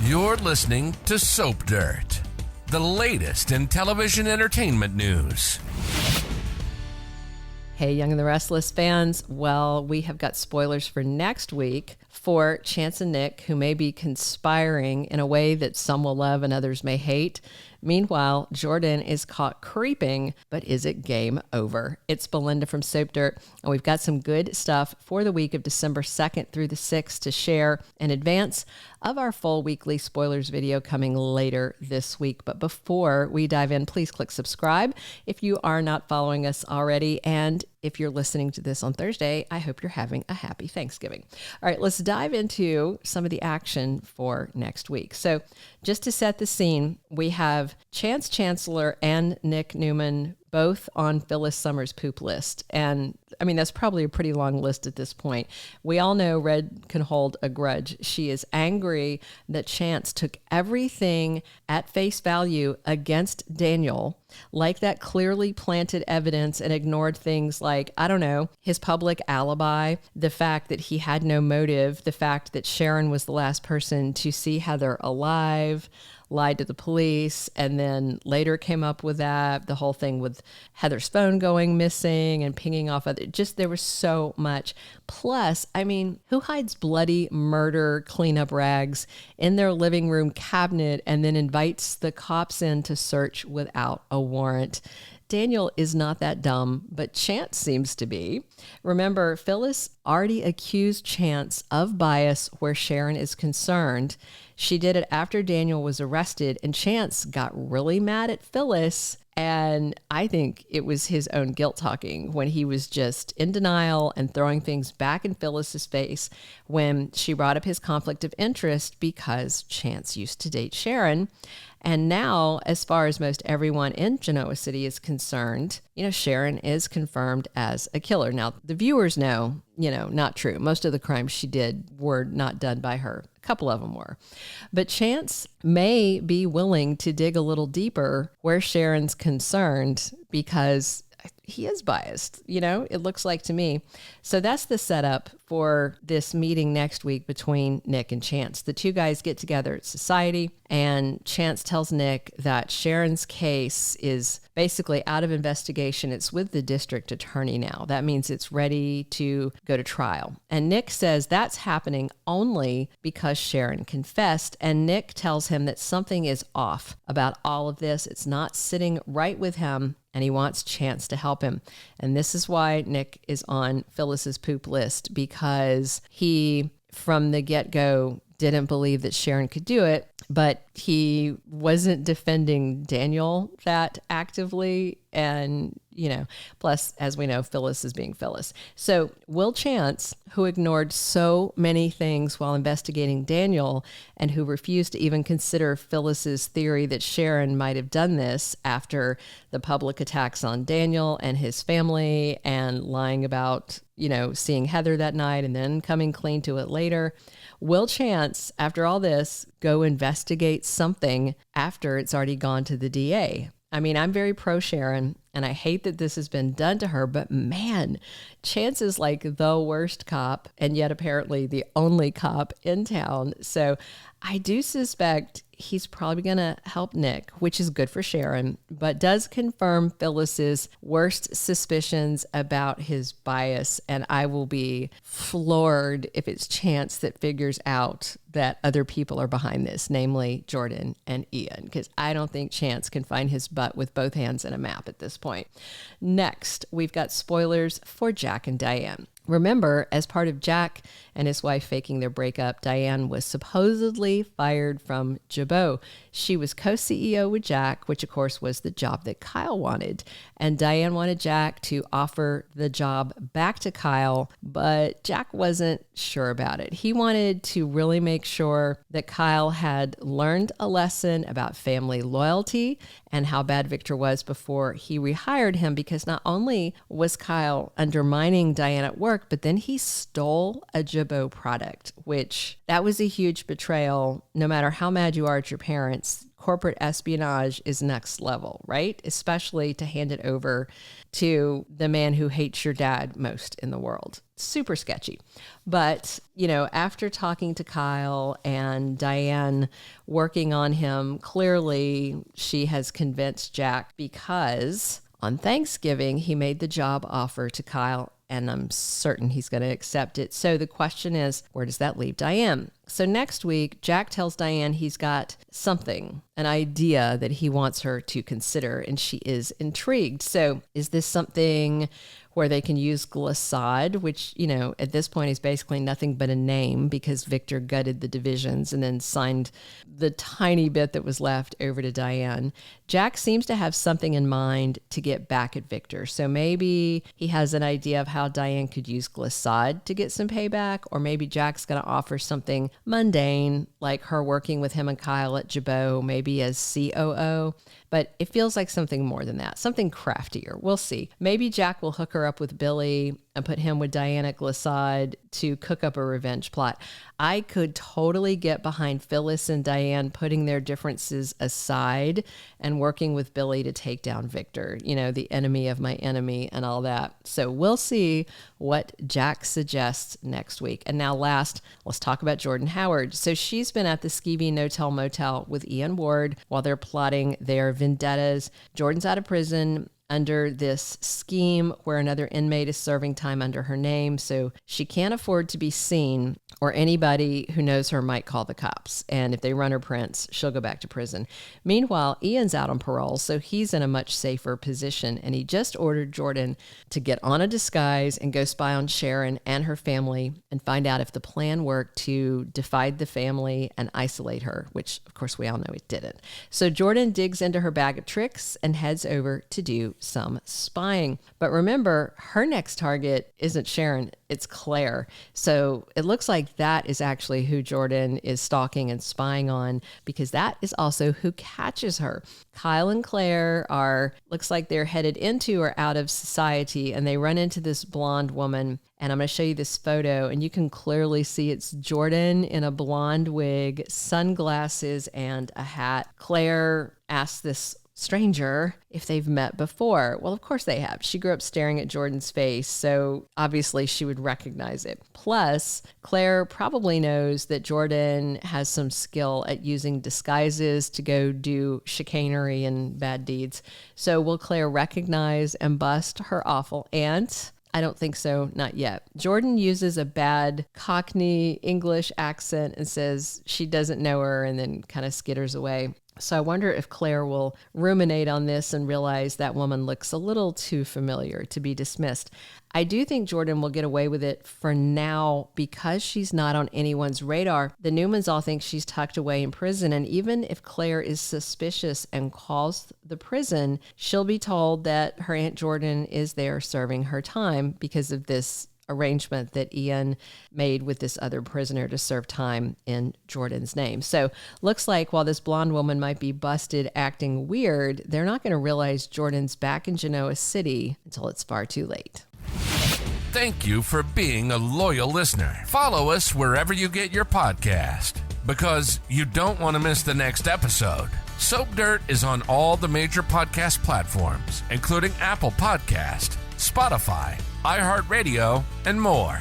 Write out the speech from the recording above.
You're listening to Soap Dirt, the latest in television entertainment news. Hey, Young and the Restless fans. Well, we have got spoilers for next week for Chance and Nick, who may be conspiring in a way that some will love and others may hate. Meanwhile, Jordan is caught creeping, but is it game over? It's Belinda from Soap Dirt, and we've got some good stuff for the week of December 2nd through the 6th to share in advance of our full weekly spoilers video coming later this week. But before we dive in, please click subscribe if you are not following us already. And if you're listening to this on Thursday, I hope you're having a happy Thanksgiving. All right, let's dive into some of the action for next week. So just to set the scene, we have Chance Chancellor and Nick Newman both on Phyllis Summers' poop list. And I mean, that's probably a pretty long list at this point. We all know Red can hold a grudge. She is angry that Chance took everything at face value against Daniel, like that clearly planted evidence, and ignored things like, I don't know, his public alibi, the fact that he had no motive, the fact that Sharon was the last person to see Heather alive, lied to the police, and then later came up with that, the whole thing with Heather's phone going missing and pinging off other, just there was so much. Plus, I mean, who hides bloody murder cleanup rags in their living room cabinet and then invites the cops in to search without a warrant? Daniel is not that dumb, but Chance seems to be. Remember, Phyllis already accused Chance of bias where Sharon is concerned. She did it after Daniel was arrested, and Chance got really mad at Phyllis. And I think it was his own guilt talking when he was just in denial and throwing things back in Phyllis's face when she brought up his conflict of interest because Chance used to date Sharon. And now, as far as most everyone in Genoa City is concerned, Sharon is confirmed as a killer. Now, the viewers know, not true. Most of the crimes she did were not done by her. A couple of them were. But Chance may be willing to dig a little deeper where Sharon's concerned because he is biased, it looks like to me. So that's the setup for this meeting next week between Nick and Chance. The two guys get together at Society, and Chance tells Nick that Sharon's case is basically out of investigation. It's with the district attorney now. That means it's ready to go to trial. And Nick says that's happening only because Sharon confessed. And Nick tells him that something is off about all of this. It's not sitting right with him, and he wants Chance to help him. And this is why Nick is on Phyllis's poop list, because he, from the get-go, didn't believe that Sharon could do it, but he wasn't defending Daniel that actively. And, plus, as we know, Phyllis is being Phyllis. So will Chance, who ignored so many things while investigating Daniel and who refused to even consider Phyllis's theory that Sharon might have done this after the public attacks on Daniel and his family and lying about, seeing Heather that night and then coming clean to it later, will Chance, after all this, go investigate something after it's already gone to the DA? I mean, I'm very pro Sharon, and I hate that this has been done to her, but man, Chance is like the worst cop, and yet apparently the only cop in town. So I do suspect he's probably going to help Nick, which is good for Sharon, but does confirm Phyllis's worst suspicions about his bias. And I will be floored if it's Chance that figures out that other people are behind this, namely Jordan and Ian, because I don't think Chance can find his butt with both hands in a map at this point. Next, we've got spoilers for Jack and Diane. Remember, as part of Jack and his wife faking their breakup, Diane was supposedly fired from Jabot. She was co-CEO with Jack, which of course was the job that Kyle wanted. And Diane wanted Jack to offer the job back to Kyle, but Jack wasn't sure about it. He wanted to really make sure that Kyle had learned a lesson about family loyalty and how bad Victor was before he rehired him, because not only was Kyle undermining Diane at work, but then he stole a Jabot product, which that was a huge betrayal. No matter how mad you are at your parents, corporate espionage is next level, right? Especially to hand it over to the man who hates your dad most in the world. Super sketchy. But, after talking to Kyle and Diane working on him, clearly she has convinced Jack because on Thanksgiving, he made the job offer to Kyle, and I'm certain he's going to accept it. So the question is, where does that leave Diane? So next week, Jack tells Diane he's got something, an idea that he wants her to consider, and she is intrigued. So is this something where they can use glissade, which, at this point is basically nothing but a name because Victor gutted the divisions and then signed the tiny bit that was left over to Diane. Jack seems to have something in mind to get back at Victor. So maybe he has an idea of how Diane could use glissade to get some payback, or maybe Jack's going to offer something mundane, like her working with him and Kyle at Jabot, maybe as COO. But it feels like something more than that, something craftier. We'll see. Maybe Jack will hook her up with Billy and put him with Diane at glissade to cook up a revenge plot. I could totally get behind Phyllis and Diane putting their differences aside and working with Billy to take down Victor, the enemy of my enemy and all that. So we'll see what Jack suggests next week. And now last, let's talk about Jordan Howard. So she's been at the Skeevy No-Tell Motel with Ian Ward while they're plotting their vendettas. Jordan's out of prison under this scheme where another inmate is serving time under her name, so she can't afford to be seen, or anybody who knows her might call the cops. And if they run her prints, she'll go back to prison. Meanwhile, Ian's out on parole, so he's in a much safer position, and he just ordered Jordan to get on a disguise and go spy on Sharon and her family and find out if the plan worked to divide the family and isolate her, which of course we all know it didn't. So Jordan digs into her bag of tricks and heads over to do some spying. But remember, her next target isn't Sharon, it's Claire. So it looks like that is actually who Jordan is stalking and spying on, because that is also who catches her. Kyle and Claire looks like they're headed into or out of society, and they run into this blonde woman. And I'm going to show you this photo, and you can clearly see it's Jordan in a blonde wig, sunglasses, and a hat. Claire asks this stranger if they've met before. Well, of course they have. She grew up staring at Jordan's face, so obviously she would recognize it. Plus, Claire probably knows that Jordan has some skill at using disguises to go do chicanery and bad deeds. So will Claire recognize and bust her awful aunt? I don't think so, not yet. Jordan uses a bad Cockney English accent and says she doesn't know her and then kind of skitters away. So I wonder if Claire will ruminate on this and realize that woman looks a little too familiar to be dismissed. I do think Jordan will get away with it for now because she's not on anyone's radar. The Newmans all think she's tucked away in prison, and even if Claire is suspicious and calls the prison, she'll be told that her Aunt Jordan is there serving her time because of this arrangement that Ian made with this other prisoner to serve time in Jordan's name. So looks like while this blonde woman might be busted acting weird, they're not going to realize Jordan's back in Genoa City until it's far too late. Thank you for being a loyal listener. Follow us wherever you get your podcast, because you don't want to miss the next episode. Soap Dirt is on all the major podcast platforms, including Apple Podcast, Spotify, iHeartRadio, and more.